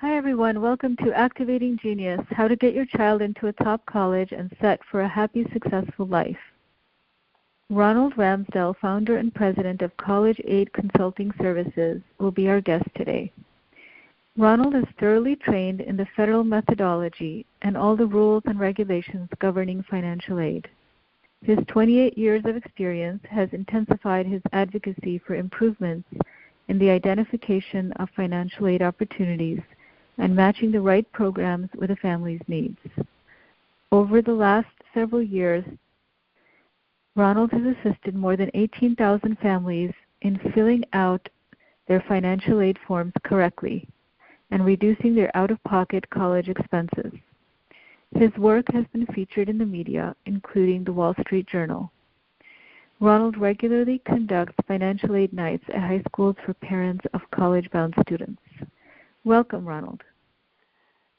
Hi everyone, welcome to Activating Genius, how to get your child into a top college and set for a happy, successful life. Ronald Ramsdell, founder and president of College Aid Consulting Services, will be our guest today. Ronald is thoroughly trained in the federal methodology and all the rules and regulations governing financial aid. His 28 years of experience has intensified his advocacy for improvements in the identification of financial aid opportunities and matching the right programs with a family's needs. Over the last several years, Ronald has assisted more than 18,000 families in filling out their financial aid forms correctly and reducing their out-of-pocket college expenses. His work has been featured in the media, including the Wall Street Journal. Ronald regularly conducts financial aid nights at high schools for parents of college-bound students. Welcome, Ronald.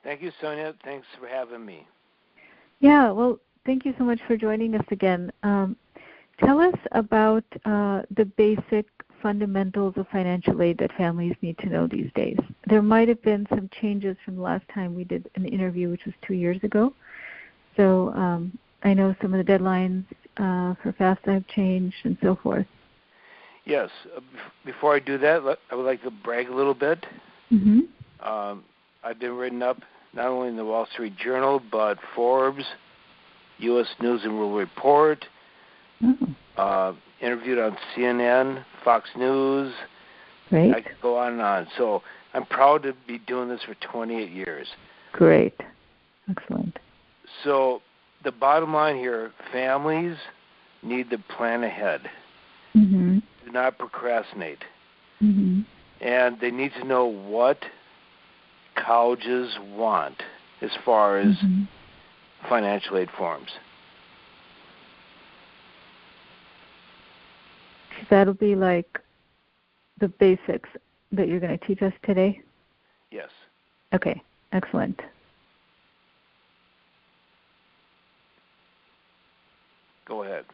Thank you, Sonia. Thanks for having me. Yeah, well, thank you so much for joining us again. Tell us about the basic fundamentals of financial aid that families need to know these days. There might have been some changes from the last time we did an interview, which was 2 years ago. So I know some of the deadlines for FAFSA have changed and so forth. Yes. Before I do that, I would like to brag a little bit. Mm-hmm. I've been written up not only in the Wall Street Journal, but Forbes, U.S. News and World Report, interviewed on CNN, Fox News. Great. I could go on and on. So I'm proud to be doing this for 28 years. Great. Excellent. So the bottom line here, families need to plan ahead. Mm-hmm. Do not procrastinate. Mm-hmm. And they need to know what colleges want as far as financial aid forms. That'll be like the basics that you're going to teach us today? Yes. Okay, excellent. Go ahead.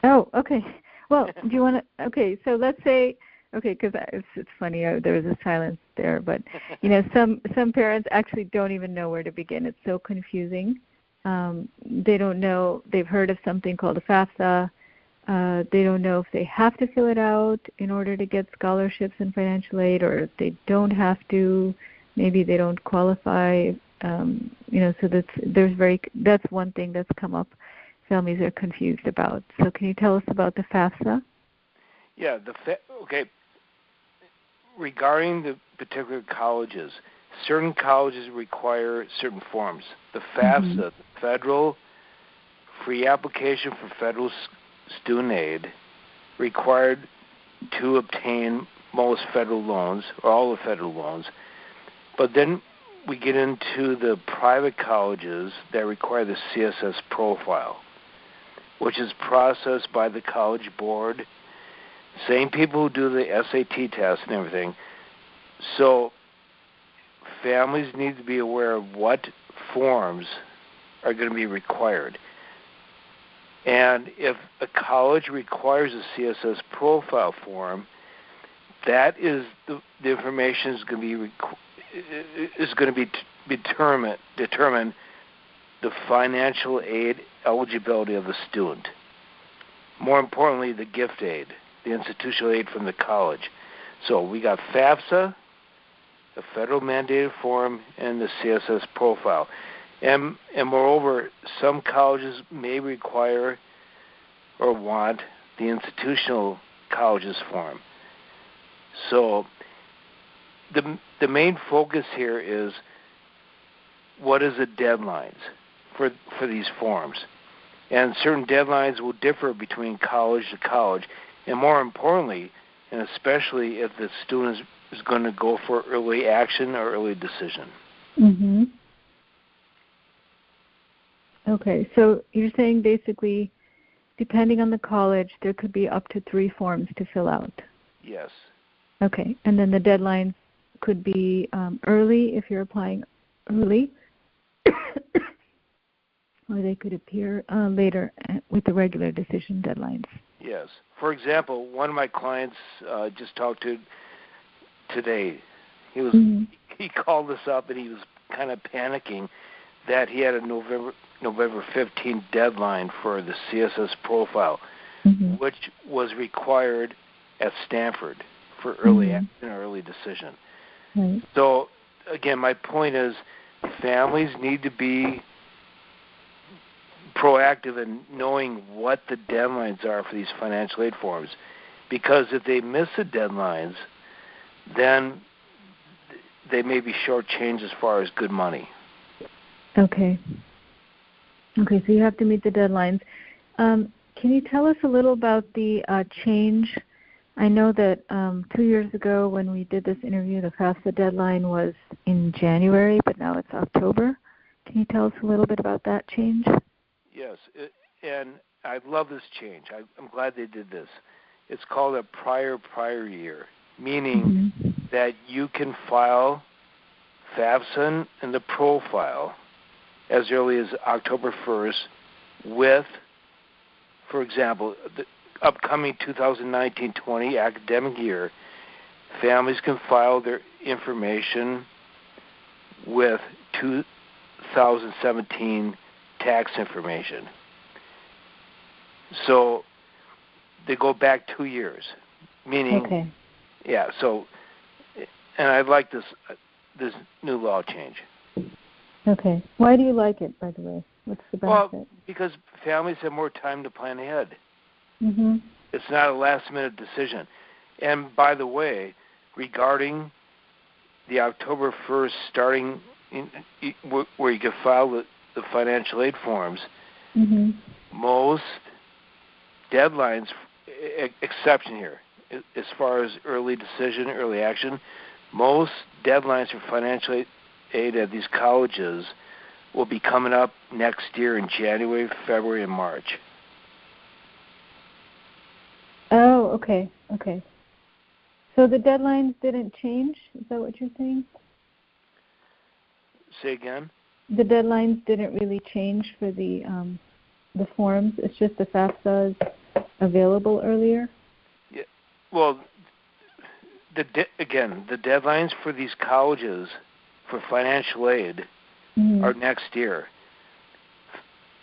Oh, okay. Well, do you want to, okay, so let's say, okay, because it's funny, there was a silence there, but, you know, some parents actually don't even know where to begin. It's so confusing. They don't know, they've heard of something called a FAFSA. They don't know if they have to fill it out in order to get scholarships and financial aid, or if they don't have to, maybe they don't qualify. You know, so that's one thing that's come up. Families are confused about. So can you tell us about the FAFSA? Yeah, okay. Regarding the particular colleges, certain colleges require certain forms. The FAFSA, the Federal Free Application for Federal Student Aid, required to obtain most federal loans, or all the federal loans. But then we get into the private colleges that require the CSS profile, which is processed by the College Board, same people who do the SAT test and everything. So families need to be aware of what forms are going to be required. And if a college requires a CSS profile form, that is the information is going to be determine the financial aid eligibility of the student. More importantly, the gift aid, the institutional aid from the college. So we got FAFSA, the federal mandated form, and the CSS profile. And moreover, some colleges may require or want the institutional colleges form. So the main focus here is what is the deadlines for these forms. And certain deadlines will differ between college to college. And more importantly, and especially if the student is going to go for early action or early decision. Mm-hmm. Okay, so you're saying basically, depending on the college, there could be up to 3 forms to fill out. Yes. Okay, and then the deadlines could be early if you're applying early, or they could appear later with the regular decision deadlines. Yes. For example, one of my clients just talked to today. He he called us up and he was kind of panicking that he had a November 15th deadline for the CSS profile, which was required at Stanford for early action, early decision. Right. So, again, my point is families need to be proactive in knowing what the deadlines are for these financial aid forms, because if they miss the deadlines, then they may be shortchanged as far as good money. Okay. Okay, so you have to meet the deadlines. Can you tell us a little about the change? I know that 2 years ago when we did this interview, the FAFSA deadline was in January, but now it's October. Can you tell us a little bit about that change? Yes, and I love this change. I'm glad they did this. It's called a prior year, meaning that you can file FAFSA in the profile as early as October 1st with, for example, the upcoming 2019-20 academic year. Families can file their information with 2017 tax information. So they go back 2 years, meaning, yeah, so, and I like this new law change. Okay. Why do you like it, by the way? What's the benefit? Well, because families have more time to plan ahead. Mm-hmm. It's not a last-minute decision. And by the way, regarding the October 1st starting where you can file the financial aid forms, most deadlines, exception here, as far as early decision, early action, most deadlines for financial aid at these colleges will be coming up next year in January, February, and March. Oh, okay. Okay. So the deadlines didn't change? Is that what you're saying? Say again? The deadlines didn't really change for the forms. It's just the FAFSA is available earlier? Yeah. Well, the deadlines for these colleges for financial aid are next year.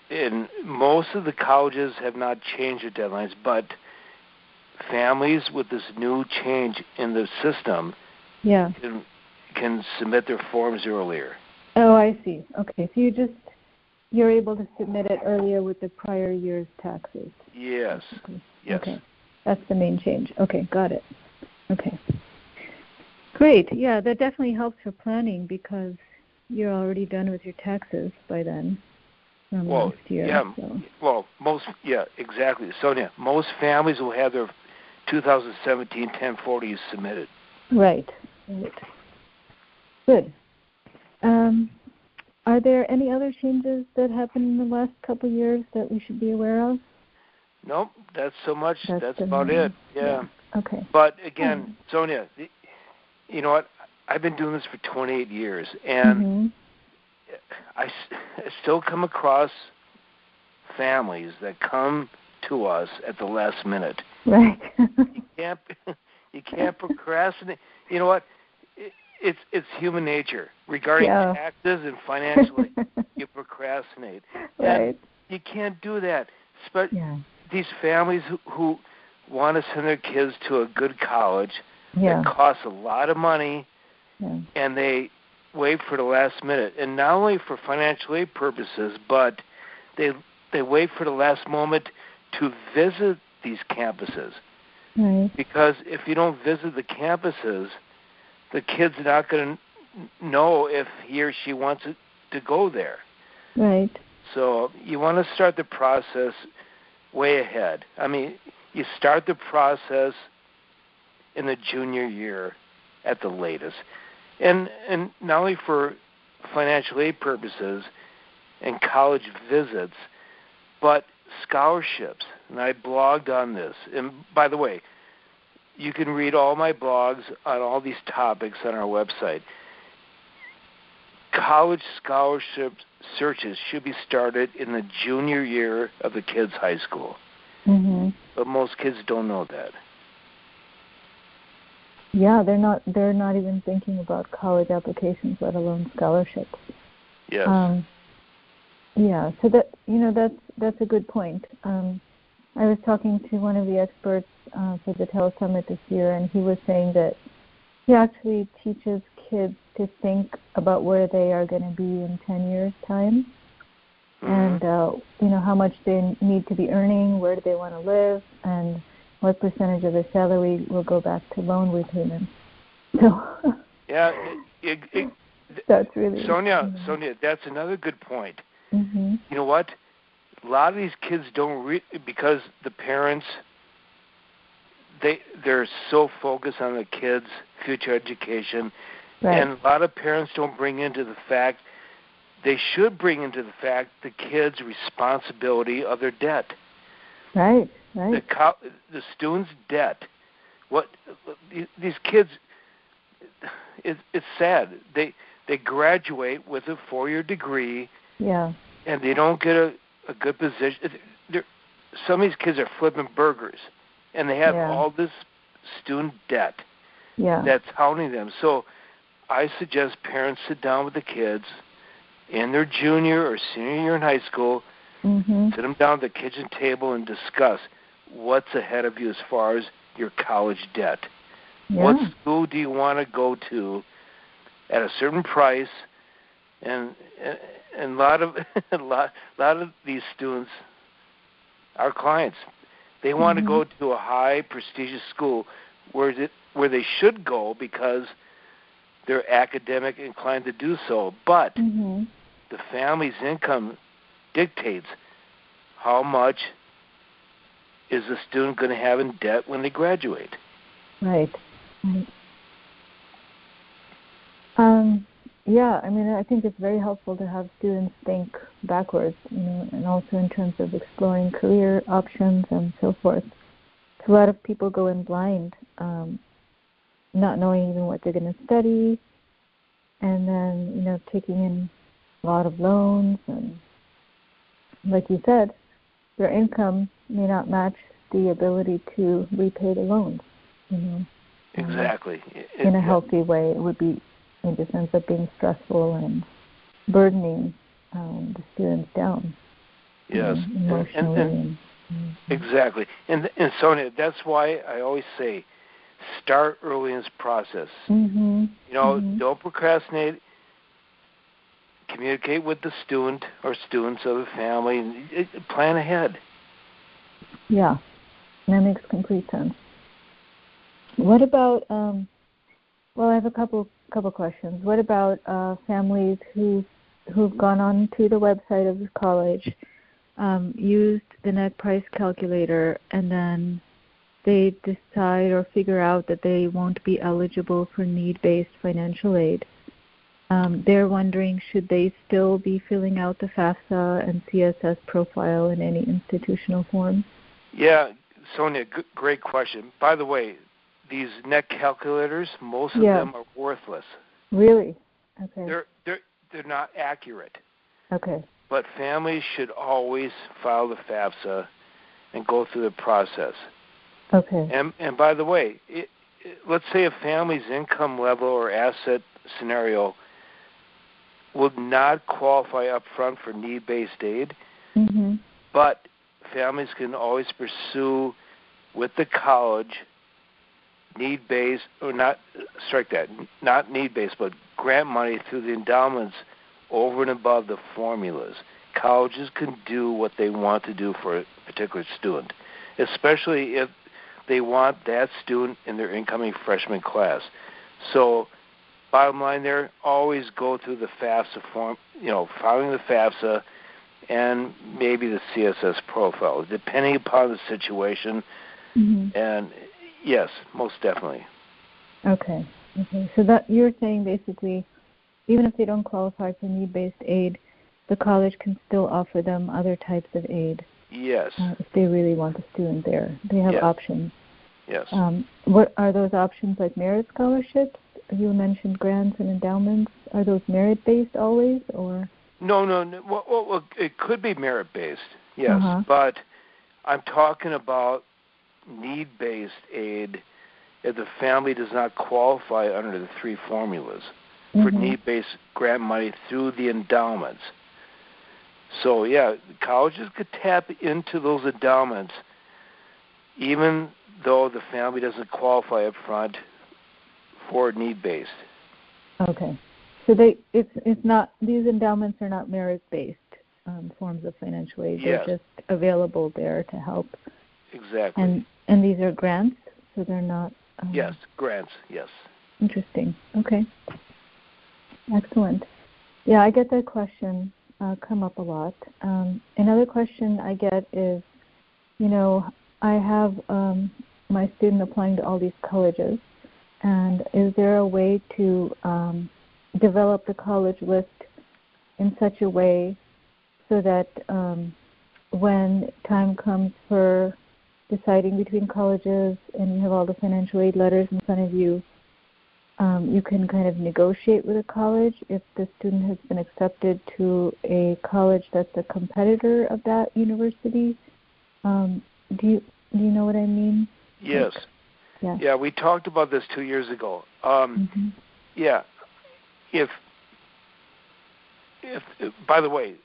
And most of the colleges have not changed their deadlines, but families with this new change in the system can submit their forms earlier. Oh, I see. Okay, so you're able to submit it earlier with the prior year's taxes. Yes. Basically. Yes. Okay, that's the main change. Okay, got it. Okay. Great. Yeah, that definitely helps for planning because you're already done with your taxes by then from last year. Yeah. So. Well, exactly. Sonia, most families will have their 2017 1040s submitted. Right. Good. Are there any other changes that happened in the last couple of years that we should be aware of? Nope, that's about it. Yeah. Okay. But again, Sonia, you know what? I've been doing this for 28 years, and I still come across families that come to us at the last minute. Right. You can't procrastinate. You know what? It's human nature. Regarding taxes and financially, you procrastinate. Right. And you can't do that. These families who want to send their kids to a good college that costs a lot of money, and they wait for the last minute. And not only for financial aid purposes, but they wait for the last moment to visit these campuses. Right. Because if you don't visit the campuses, the kid's not going to know if he or she wants to go there. Right. So you want to start the process way ahead. I mean, you start the process in the junior year at the latest. And not only for financial aid purposes and college visits, but scholarships. And I blogged on this. And by the way, you can read all my blogs on all these topics on our website. College scholarship searches should be started in the junior year of the kid's high school. But most kids don't know that. Yeah, they're not even thinking about college applications, let alone scholarships. Yes. Yeah, so that's a good point. I was talking to one of the experts for the Telesummit this year, and he was saying that he actually teaches kids to think about where they are going to be in 10 years' time, and how much they need to be earning, where do they want to live, and what percentage of their salary will go back to loan repayments. So yeah, that's really Sonia, that's another good point. Mm-hmm. You know what? A lot of these kids don't because the parents they're so focused on the kids' future education, right. And a lot of parents don't bring into the fact they should bring into the fact the kids' responsibility of their debt. Right. The student's debt. What these kids, it's sad. They graduate with a 4-year degree. Yeah. And they don't get a good position. Some of these kids are flipping burgers, and they have all this student debt that's hounding them. So I suggest parents sit down with the kids in their junior or senior year in high school, sit them down at the kitchen table and discuss what's ahead of you as far as your college debt. Yeah. What school do you want to go to at a certain price? And a lot of these students, our clients, they want to go to a high prestigious school where they should go because they're academic inclined to do so. But the family's income dictates how much is the student going to have in debt when they graduate. Right. Yeah, I mean, I think it's very helpful to have students think backwards, and also in terms of exploring career options and so forth. So a lot of people go in blind, not knowing even what they're going to study, and then, taking in a lot of loans. And like you said, their income may not match the ability to repay the loans, Exactly. In a healthy way, it just ends up being stressful and burdening the students down. Yes. Emotionally. Exactly. And Sonia, that's why I always say start early in this process. Don't procrastinate. Communicate with the student or students of the family and plan ahead. Yeah, that makes complete sense. What about, I have a couple questions. What about families who've gone on to the website of the college, used the net price calculator, and then they decide or figure out that they won't be eligible for need-based financial aid? They're wondering, should they still be filling out the FAFSA and CSS profile in any institutional form? Yeah, Sonia, great question. By the way, these net calculators, most of them are worthless. Really? Okay. They're not accurate. Okay. But families should always file the FAFSA and go through the process. Okay. And by the way, let's say a family's income level or asset scenario would not qualify up front for need-based aid, but families can always pursue with the college need-based, or not need-based, but grant money through the endowments over and above the formulas. Colleges can do what they want to do for a particular student, especially if they want that student in their incoming freshman class. So bottom line there, always go through the FAFSA form, following the FAFSA and maybe the CSS profile, depending upon the situation. And yes, most definitely. Okay. So that you're saying basically, even if they don't qualify for need-based aid, the college can still offer them other types of aid. Yes. If they really want the student there, they have options. Yes. What are those options, like merit scholarships? You mentioned grants and endowments. Are those merit-based always, or? No. Well, it could be merit-based, yes, but I'm talking about need-based aid if the family does not qualify under the three formulas for need-based grant money through the endowments. So, yeah, colleges could tap into those endowments even though the family doesn't qualify up front for need-based. Okay. So it's not, these endowments are not merit-based forms of financial aid. Yes. They're just available there to help. Exactly. And these are grants, so they're not... yes, grants, yes. Interesting. Okay. Excellent. Yeah, I get that question come up a lot. Another question I get is, I have my student applying to all these colleges, and is there a way to develop the college list in such a way so that when time comes for deciding between colleges and you have all the financial aid letters in front of you, you can kind of negotiate with a college if the student has been accepted to a college that's a competitor of that university? Do you know what I mean? Yes. Yeah, we talked about this 2 years ago. Yeah. If by the way,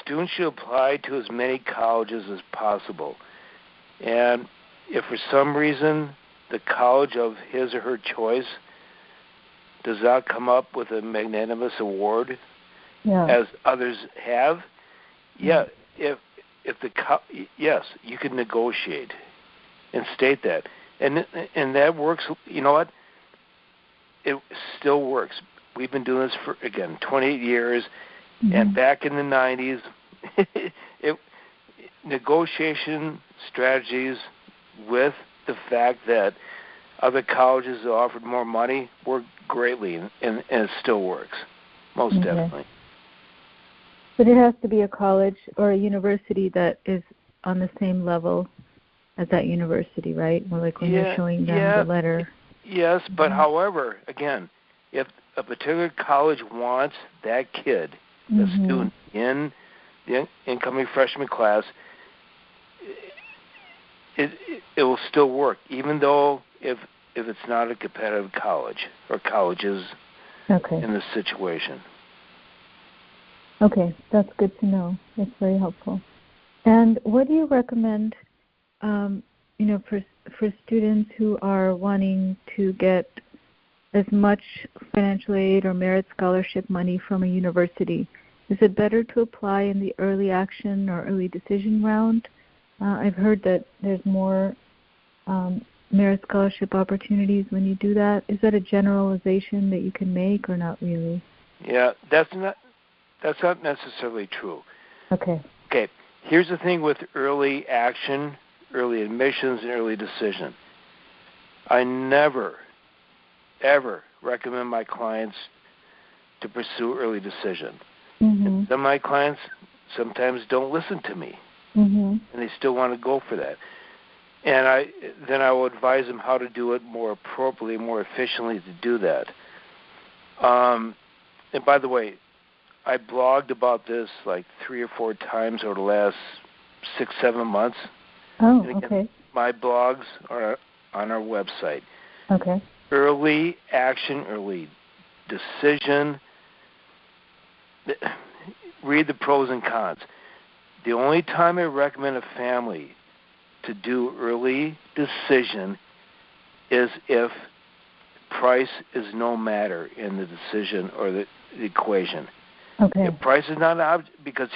students should apply to as many colleges as possible. And if for some reason the college of his or her choice does not come up with a magnanimous award, as others have, yes, you can negotiate and state that, and that works. You know what? It still works. We've been doing this for 28 years, and back in the 90s, negotiation strategies with the fact that other colleges offered more money worked greatly, and it still works, most definitely. But it has to be a college or a university that is on the same level as that university, right? Well, like when you're showing them the letter. Yes, but however, again, if a particular college wants that kid, the student in the incoming freshman class, it will still work, even though if it's not a competitive college or colleges in this situation. Okay, that's good to know. That's very helpful. And what do you recommend, for students who are wanting to get as much financial aid or merit scholarship money from a university? Is it better to apply in the early action or early decision round? I've heard that there's more merit scholarship opportunities when you do that. Is that a generalization that you can make or not really? Yeah, that's not necessarily true. Okay. Here's the thing with early action, early admissions, and early decision. I never, ever recommend my clients to pursue early decision. Some of my clients sometimes don't listen to me, and they still want to go for that. And I will advise them how to do it more appropriately, more efficiently to do that. And by the way, I blogged about this like 3 or 4 times over the last 6-7 months. Oh, and again, my blogs are on our website. Okay. Early action, early decision. Read the pros and cons. The only time I recommend a family to do early decision is if price is no matter in the decision or the equation. Okay. If price is not an object, because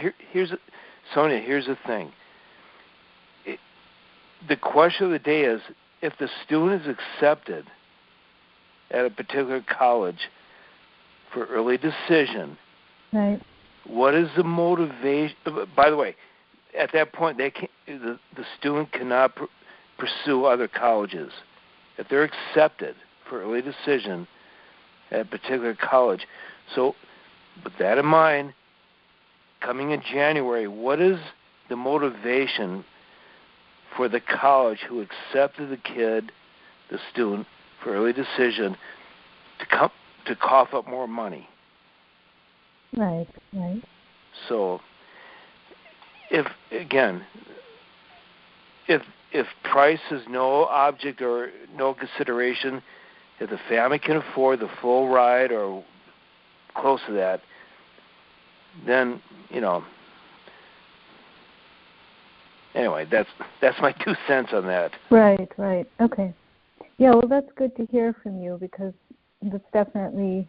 Sonia, here's the thing. The question of the day is, if the student is accepted at a particular college for early decision, right, what is the motivation? By the way, at that point, the student cannot pursue other colleges. If they're accepted for early decision at a particular college. So with that in mind, coming in January, what is the motivation for the college who accepted the kid, the student, for early decision to cough up more money? Right. So, if if price is no object or no consideration, if the family can afford the full ride or close to that, then, anyway, that's my 2 cents on that. Right. Okay. Yeah, well, that's good to hear from you because that's definitely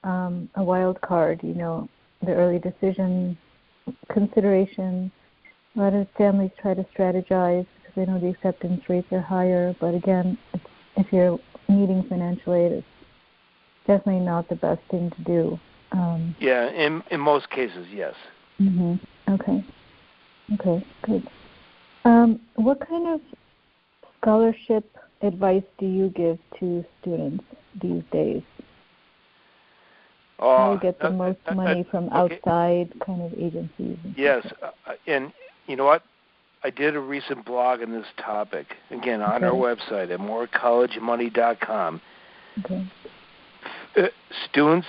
a wild card, the early decision consideration. A lot of families try to strategize because they know the acceptance rates are higher, but again, if you're needing financial aid, it's definitely not the best thing to do. Yeah, in most cases, yes. Mm-hmm. Okay, good. What kind of scholarship advice do you give to students these days? How to get the most money from outside kind of agencies? Yes, and you know what? I did a recent blog on this topic, again, on our website at morecollegemoney.com. Okay. Students,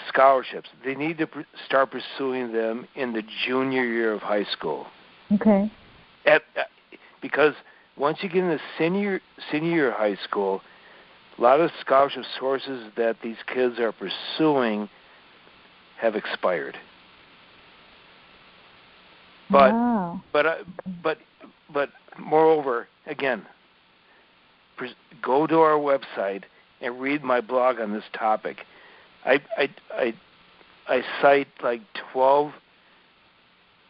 scholarships, they need to start pursuing them in the junior year of high school. Okay. Because once you get in the senior year of high school, a lot of scholarship sources that these kids are pursuing have expired. But wow. but moreover, again, go to our website and read my blog on this topic. I cite like 12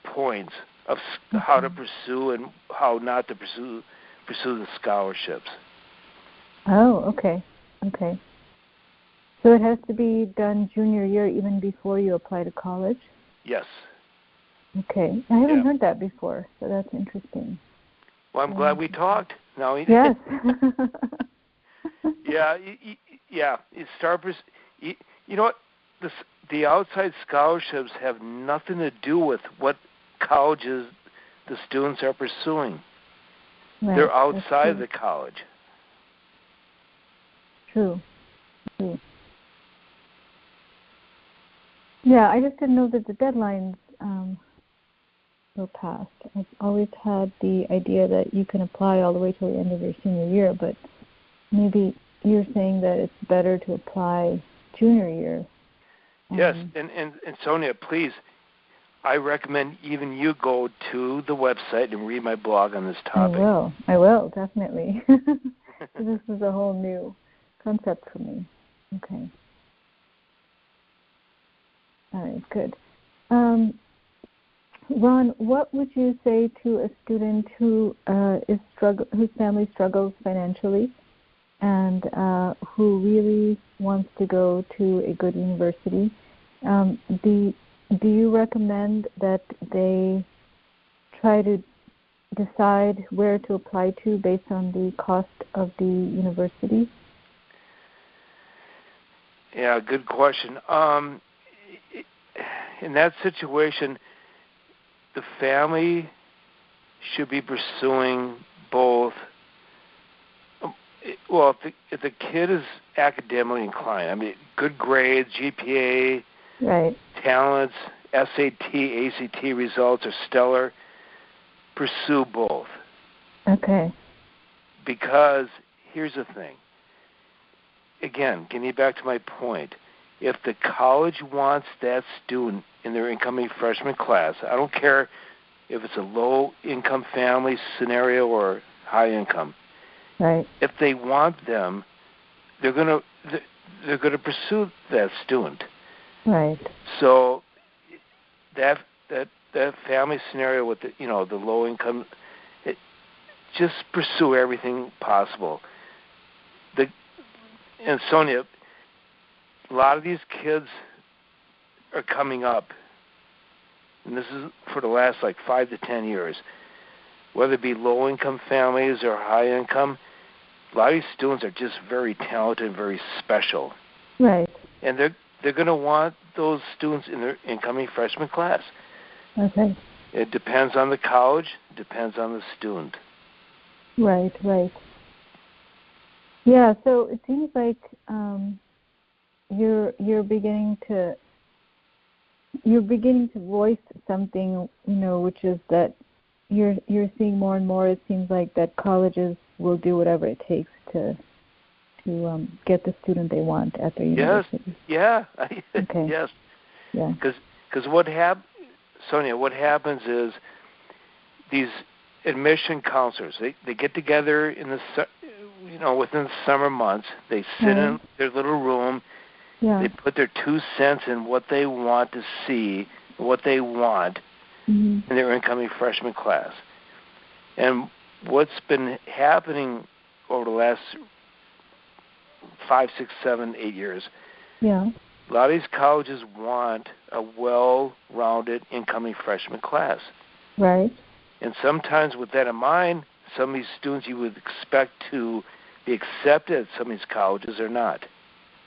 points of how to pursue and how not to pursue the scholarships. Oh, okay. So it has to be done junior year even before you apply to college? Yes. Okay. I haven't heard that before, so that's interesting. Well, I'm glad we talked. Now, yes. Yeah. You know what? The outside scholarships have nothing to do with what colleges the students are pursuing. Right. They're outside the college. True. Yeah, I just didn't know that the deadlines were passed. I've always had the idea that you can apply all the way till the end of your senior year, but maybe you're saying that it's better to apply junior year. Yes, and Sonia, please, I recommend even you go to the website and read my blog on this topic. I will, definitely. This is a whole new concept for me. Okay. All right, good. Ron, what would you say to a student whose family struggles financially and who really wants to go to a good university? Do you recommend that they try to decide where to apply to based on the cost of the university? Yeah, good question. In that situation, the family should be pursuing both. Well, if the kid is academically inclined, good grades, GPA, right, talents, SAT, ACT results are stellar, pursue both. Okay. Because here's the thing. Again, getting back to my point, if the college wants that student in their incoming freshman class, I don't care if it's a low-income family scenario or high-income. Right. If they want them, they're going to pursue that student. Right. So that family scenario with the low income, just pursue everything possible. And Sonia, a lot of these kids are coming up, and this is for the last 5 to 10 years, whether it be low-income families or high-income. A lot of these students are just very talented and very special. Right. And they're going to want those students in their incoming freshman class. Okay. It depends on the college. It depends on the student. Right. Yeah, so it seems like you're beginning to voice something, which is that you're seeing more and more. It seems like that colleges will do whatever it takes to get the student they want at their university. Yes. Yeah. Okay. Yes. Yeah. Because Sonia, what happens is these admission counselors, they get together in the within the summer months. They sit in their little room. Yeah. They put their 2 cents in what they want to see, what they want in their incoming freshman class. And what's been happening over the last 5, 6, 7, 8 years, yeah, a lot of these colleges want a well-rounded incoming freshman class. Right. And sometimes with that in mind, some of these students you would expect to be accepted at some of these colleges are not.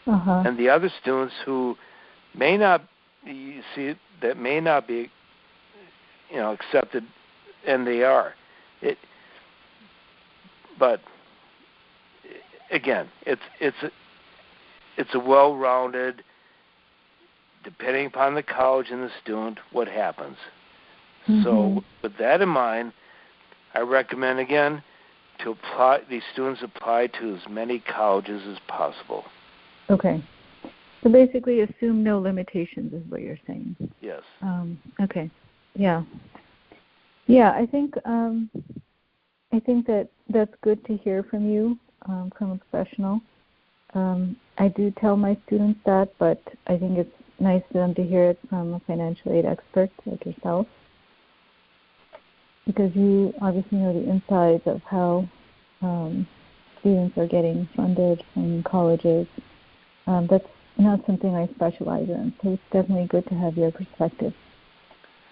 Uh-huh. And the other students who may not, you see, that may not be, accepted, and they are. But again, it's a well-rounded, depending upon the college and the student, what happens. So with that in mind, I recommend again these students apply to as many colleges as possible. Okay. So basically assume no limitations is what you're saying. Yes. Okay. Yeah. Yeah, I think that that's good to hear from you, from a professional. I do tell my students that, but I think it's nice for them to hear it from a financial aid expert like yourself, because you obviously know the insides of how students are getting funded from colleges. That's not something I specialize in, so it's definitely good to have your perspective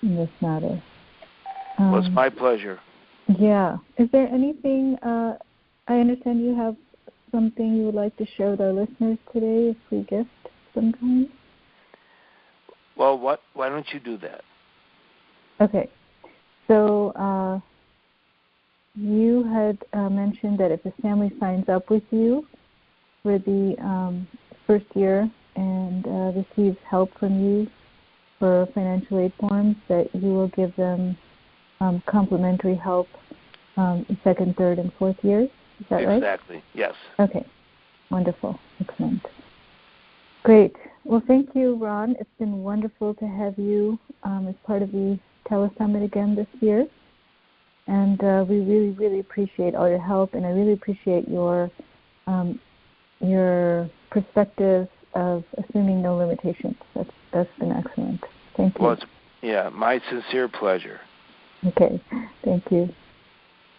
in this matter. Well, it's my pleasure. Yeah. Is there anything, I understand you have something you would like to share with our listeners today, a free gift of some kind? Well, why don't you do that? Okay. So you had mentioned that if a family signs up with you for the first year and receives help from you for financial aid forms, that you will give them complimentary help second, third, and fourth years. Is that right? Exactly. Yes. Okay. Wonderful. Excellent. Great. Well, thank you, Ron. It's been wonderful to have you as part of the Telesummit again this year. And we really, really appreciate all your help, and I really appreciate your perspective of assuming no limitations. That's been excellent. Thank you. Well, it's my sincere pleasure. Okay. Thank you.